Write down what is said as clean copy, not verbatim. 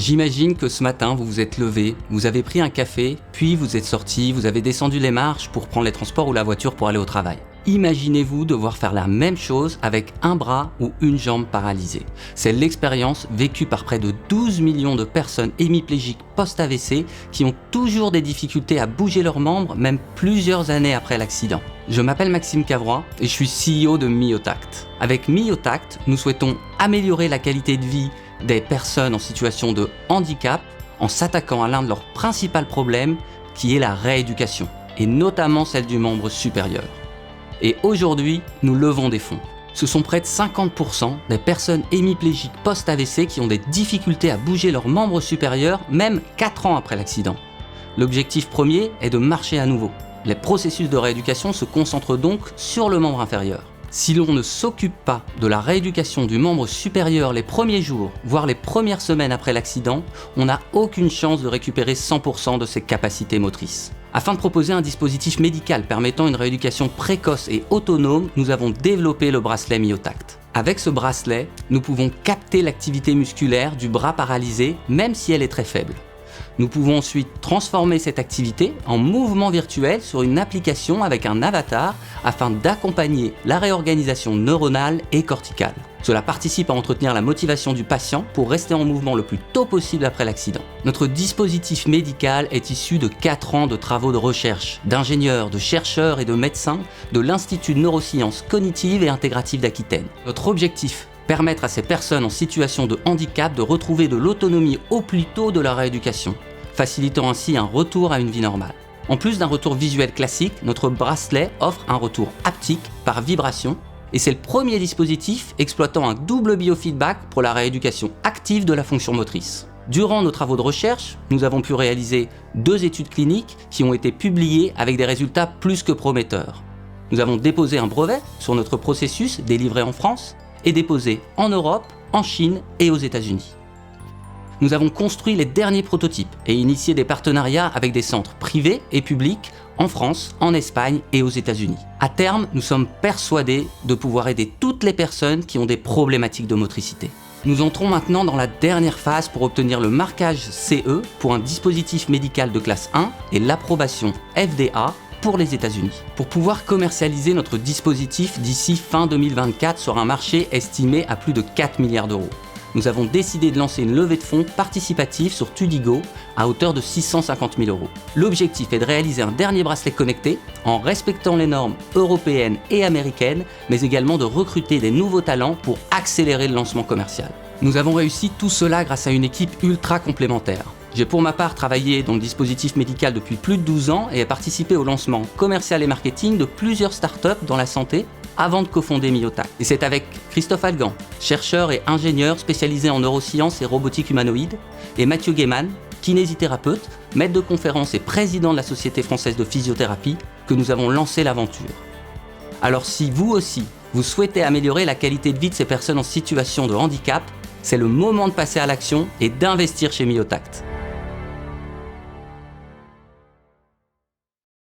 J'imagine que ce matin, vous vous êtes levé, vous avez pris un café, puis vous êtes sorti, vous avez descendu les marches pour prendre les transports ou la voiture pour aller au travail. Imaginez-vous devoir faire la même chose avec un bras ou une jambe paralysée. C'est l'expérience vécue par près de 12 millions de personnes hémiplégiques post-AVC qui ont toujours des difficultés à bouger leurs membres, même plusieurs années après l'accident. Je m'appelle Maxime Cavrois et je suis CEO de Myotact. Avec Myotact, nous souhaitons améliorer la qualité de vie des personnes en situation de handicap en s'attaquant à l'un de leurs principaux problèmes qui est la rééducation, et notamment celle du membre supérieur. Et aujourd'hui, nous levons des fonds. Ce sont près de 50% des personnes hémiplégiques post-AVC qui ont des difficultés à bouger leur membre supérieur, même 4 ans après l'accident. L'objectif premier est de marcher à nouveau. Les processus de rééducation se concentrent donc sur le membre inférieur. Si l'on ne s'occupe pas de la rééducation du membre supérieur les premiers jours, voire les premières semaines après l'accident, on n'a aucune chance de récupérer 100% de ses capacités motrices. Afin de proposer un dispositif médical permettant une rééducation précoce et autonome, nous avons développé le bracelet Myotact. Avec ce bracelet, nous pouvons capter l'activité musculaire du bras paralysé, même si elle est très faible. Nous pouvons ensuite transformer cette activité en mouvement virtuel sur une application avec un avatar afin d'accompagner la réorganisation neuronale et corticale. Cela participe à entretenir la motivation du patient pour rester en mouvement le plus tôt possible après l'accident. Notre dispositif médical est issu de 4 ans de travaux de recherche, d'ingénieurs, de chercheurs et de médecins de l'Institut de neurosciences cognitives et intégratives d'Aquitaine. Notre objectif: permettre à ces personnes en situation de handicap de retrouver de l'autonomie au plus tôt de leur rééducation, facilitant ainsi un retour à une vie normale. En plus d'un retour visuel classique, notre bracelet offre un retour haptique par vibration et c'est le premier dispositif exploitant un double biofeedback pour la rééducation active de la fonction motrice. Durant nos travaux de recherche, nous avons pu réaliser 2 études cliniques qui ont été publiées avec des résultats plus que prometteurs. Nous avons déposé un brevet sur notre processus délivré en France et déposé en Europe, en Chine et aux États-Unis. Nous avons construit les derniers prototypes et initié des partenariats avec des centres privés et publics en France, en Espagne et aux États-Unis. À terme, nous sommes persuadés de pouvoir aider toutes les personnes qui ont des problématiques de motricité. Nous entrons maintenant dans la dernière phase pour obtenir le marquage CE pour un dispositif médical de classe 1 et l'approbation FDA pour les États-Unis. Pour pouvoir commercialiser notre dispositif d'ici fin 2024 sur un marché estimé à plus de 4 milliards d'euros. Nous avons décidé de lancer une levée de fonds participative sur Tudigo à hauteur de 650 000 euros. L'objectif est de réaliser un dernier bracelet connecté en respectant les normes européennes et américaines, mais également de recruter des nouveaux talents pour accélérer le lancement commercial. Nous avons réussi tout cela grâce à une équipe ultra complémentaire. J'ai pour ma part travaillé dans le dispositif médical depuis plus de 12 ans et ai participé au lancement commercial et marketing de plusieurs startups dans la santé avant de cofonder Myotact. Et c'est avec Christophe Algan, chercheur et ingénieur spécialisé en neurosciences et robotique humanoïde, et Mathieu Guéman, kinésithérapeute, maître de conférences et président de la Société française de physiothérapie, que nous avons lancé l'aventure. Alors si vous aussi, vous souhaitez améliorer la qualité de vie de ces personnes en situation de handicap, c'est le moment de passer à l'action et d'investir chez Myotact.